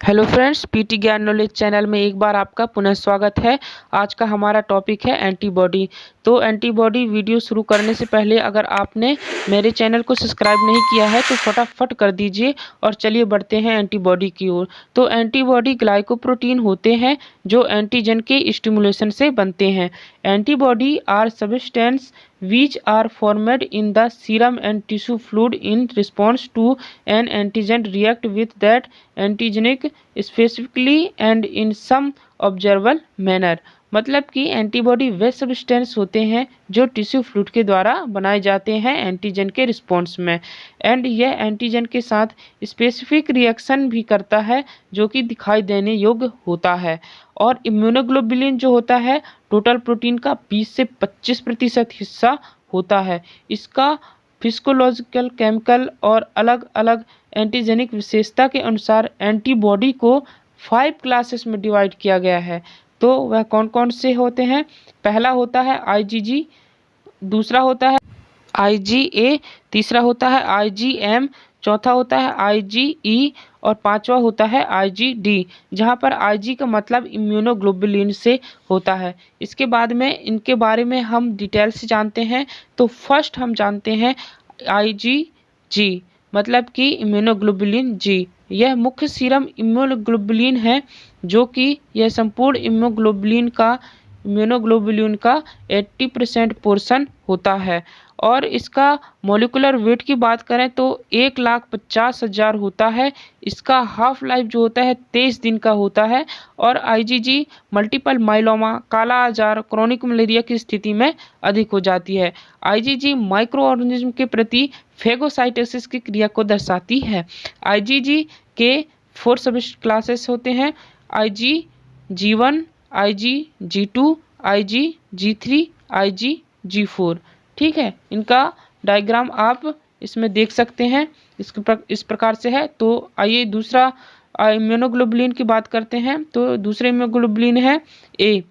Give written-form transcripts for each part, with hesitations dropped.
Hello friends, PT ज्ञान knowledge channel में एक बार आपका पुनः स्वागत है। आज का हमारा टॉपिक है एंटीबॉडी। तो एंटीबॉडी वीडियो शुरू करने से पहले अगर आपने मेरे चैनल को सब्सक्राइब नहीं किया है तो फटाफट कर दीजिए और चलिए बढ़ते हैं एंटीबॉडी की ओर। तो एंटीबॉडी ग्लाइकोप्रोटीन होते हैं जो एंटीजन के स्टिमुलेशन से बनते हैं। Antibody are substance which are formed in the serum and tissue fluid in response to an antigen react with that antigenic specifically and in some observable manner। मतलब कि antibody वे substance होते हैं जो tissue fluid के द्वारा बनाए जाते हैं एंटीजन के रिस्पॉन्स में, एंड यह एंटीजन के साथ स्पेसिफिक रिएक्शन भी करता है जो कि दिखाई देने योग्य होता है। और इम्यूनोग्लोबुलिन जो होता है टोटल प्रोटीन का 20 से 25% हिस्सा होता है। इसका फिजियोलॉजिकल, केमिकल और अलग अलग एंटीजेनिक विशेषता के अनुसार एंटीबॉडी को 5 क्लासेस में डिवाइड किया गया है। तो वह कौन कौन से होते हैं? पहला होता है आईजीजी, दूसरा होता है आईजीए, तीसरा होता है आईजीएम, चौथा होता है आईजीई और पांचवा होता है आईजीडी, जहां पर आईजी का मतलब इम्यूनोग्लोबुलिन से होता है। इसके बाद में इनके बारे में हम डिटेल से जानते हैं। तो फर्स्ट हम जानते हैं आईजीजी, मतलब कि इम्यूनोग्लोबुलिन जी। यह मुख्य सीरम इम्यूनोग्लोबुलिन है जो कि यह संपूर्ण इम्यूनोग्लोबुलिन का 80% पोर्शन होता है। और इसका मॉलिक्यूलर वेट की बात करें तो 1,50,000 होता है। इसका हाफ लाइफ जो होता है 23 दिन का होता है। और आईजीजी मल्टीपल माइलोमा, काला आजार, क्रोनिक मलेरिया की स्थिति में अधिक हो जाती है। आईजीजी माइक्रो ऑर्गेनिज्म के प्रति फेगोसाइटोसिस की क्रिया को दर्शाती है। आईजीजी के 4 सब क्लासेस होते हैं: आईजीजी1, आईजीजी2, आईजीजी3, आईजीजी4। ठीक है, इनका डायग्राम आप इसमें देख सकते हैं, इस प्रकार से है। तो आइए दूसरा इम्यूनोग्लोबुलिन की बात करते हैं। तो दूसरे इम्यूनोग्लोबुलिन है ए,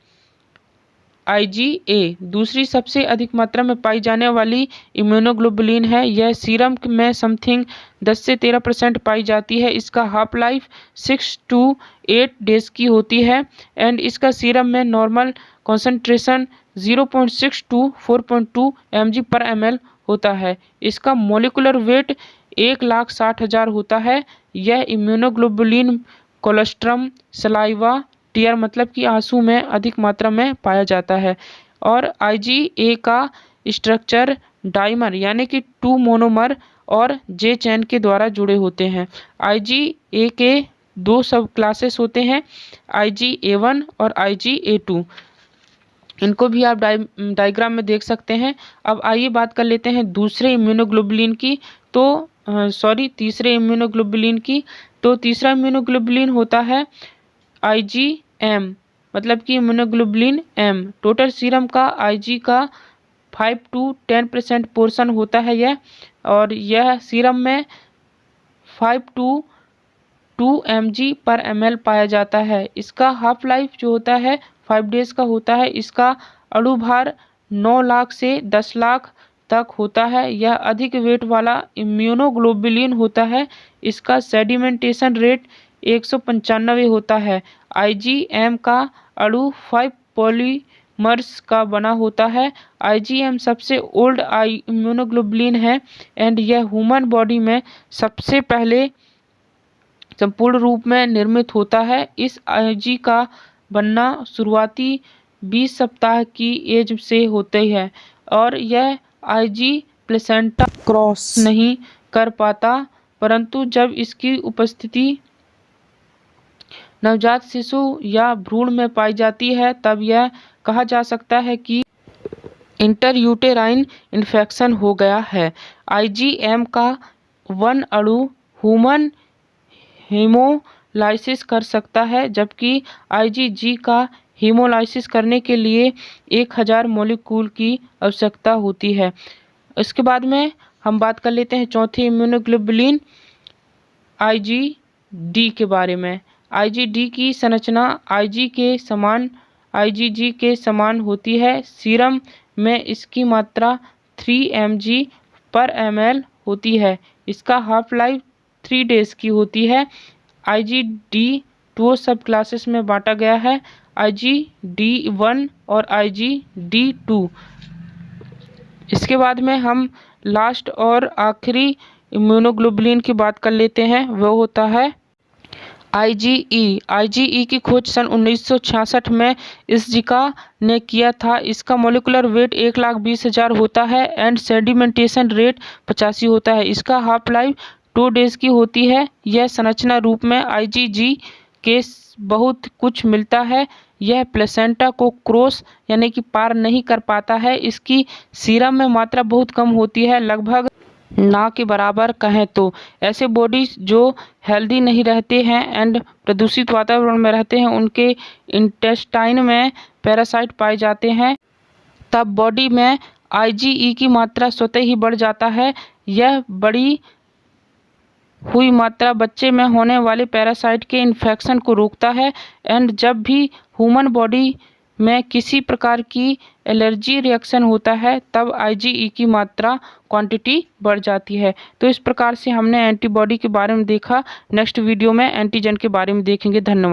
आईजीए। दूसरी सबसे अधिक मात्रा में पाई जाने वाली इम्यूनोग्लोबुलिन है। यह सीरम में समथिंग 10 से 13% पाई जाती है। इसका हाफ लाइफ 6 to 8 डेज की होती है एंड इसका सीरम में नॉर्मल कॉन्सेंट्रेशन 0.6 to 4.2 mg/ml होता है। इसका मोलिकुलर वेट 1,60,000 होता है। यह इम्यूनोग्लोबुलिन कोलोस्ट्रम, सलाइवा, टीयर मतलब कि आंसू में अधिक मात्रा में पाया जाता है। और आईजीए का स्ट्रक्चर डाइमर यानी कि 2 मोनोमर और जे चैन के द्वारा जुड़े होते हैं। आईजीए के 2 सब क्लासेस होते हैं, आईजीए1 और आईजीए2। इनको भी आप डायग्राम में देख सकते हैं। अब आइए बात कर लेते हैं दूसरे इम्यूनोग्लोबुलिन की। तो तीसरे इम्यूनोग्लोबुलिन की। तो तीसरा इम्यूनोग्लोबुलिन होता है आईजीएम, मतलब कि इम्यूनोग्लोबुलिन एम। टोटल सीरम का आईजी का 5 to 10% पोर्शन होता है यह, और यह सीरम में 5 to 2 mg/ml पाया जाता है। इसका हाफ लाइफ जो होता है 5 डेज का होता है। इसका अणु भार 9 लाख से 10 लाख तक होता है। यह अधिक वेट वाला इम्यूनोग्लोबुलिन होता है। इसका सेडिमेंटेशन रेट 195 होता है। आईजीएम का अणु 5 पॉलीमर्स का बना होता है। आईजीएम सबसे ओल्ड इम्यूनोग्लोबुलिन है एंड यह ह्यूमन बॉडी में सबसे पहले संपूर्ण रूप में निर्मित होता है। इस आईजी का बनना शुरुआती 20 सप्ताह की एज से होते है और यह आईजी प्लेसेंटा क्रॉस नहीं कर पाता, परंतु जब इसकी उपस्थिति नवजात शिशु या भ्रूण में पाई जाती है तब यह कहा जा सकता है कि इंटरयूटेराइन इन्फेक्शन हो गया है। आईजीएम का 1 अणु ह्यूमन हीमोलाइसिस कर सकता है, जबकि आईजीजी का हीमोलाइसिस करने के लिए 1000 मॉलिक्यूल की आवश्यकता होती है। इसके बाद में हम बात कर लेते हैं चौथे इम्यूनोग्लोबुलिन आईजीडी के बारे में। आईजीडी की संरचना आईजीजी के समान होती है। सीरम में इसकी मात्रा 3 mg/ml होती है। इसका हाफ लाइफ 3 डेज की होती है। IgD 2 सब क्लासेस में बांटा गया है, IgD1 और IgD2। इसके बाद में हम लास्ट और आखिरी इम्यूनोग्लोबुलिन की बात कर लेते हैं, वो होता है IgE की खोज सन 1966 में इस्जिका ने किया था। इसका मोलिकुलर वेट 1,20,000 होता है एंड सेडिमेंटेशन रेट 85 होता है। इसका हाफ लाइफ 2 डेज की होती है। यह संरचना रूप में IgG के बहुत कुछ मिलता है। यह प्लेसेंटा को क्रॉस यानी कि पार नहीं कर पाता है। इसकी सीरम में मात्रा बहुत कम होती है, लगभग ना के बराबर कहें तो। ऐसे बॉडीज जो हेल्दी नहीं रहते हैं एंड प्रदूषित वातावरण में रहते हैं, उनके इंटेस्टाइन में पैरासाइट पाए जाते हैं, तब बॉडी में IgE की मात्रा स्वतः ही बढ़ जाता है। यह बड़ी हुई मात्रा बच्चे में होने वाले पैरासाइट के इन्फेक्शन को रोकता है एंड जब भी ह्यूमन बॉडी में किसी प्रकार की एलर्जी रिएक्शन होता है तब IgE की मात्रा क्वांटिटी बढ़ जाती है। तो इस प्रकार से हमने एंटीबॉडी के बारे में देखा। नेक्स्ट वीडियो में एंटीजन के बारे में देखेंगे। धन्यवाद।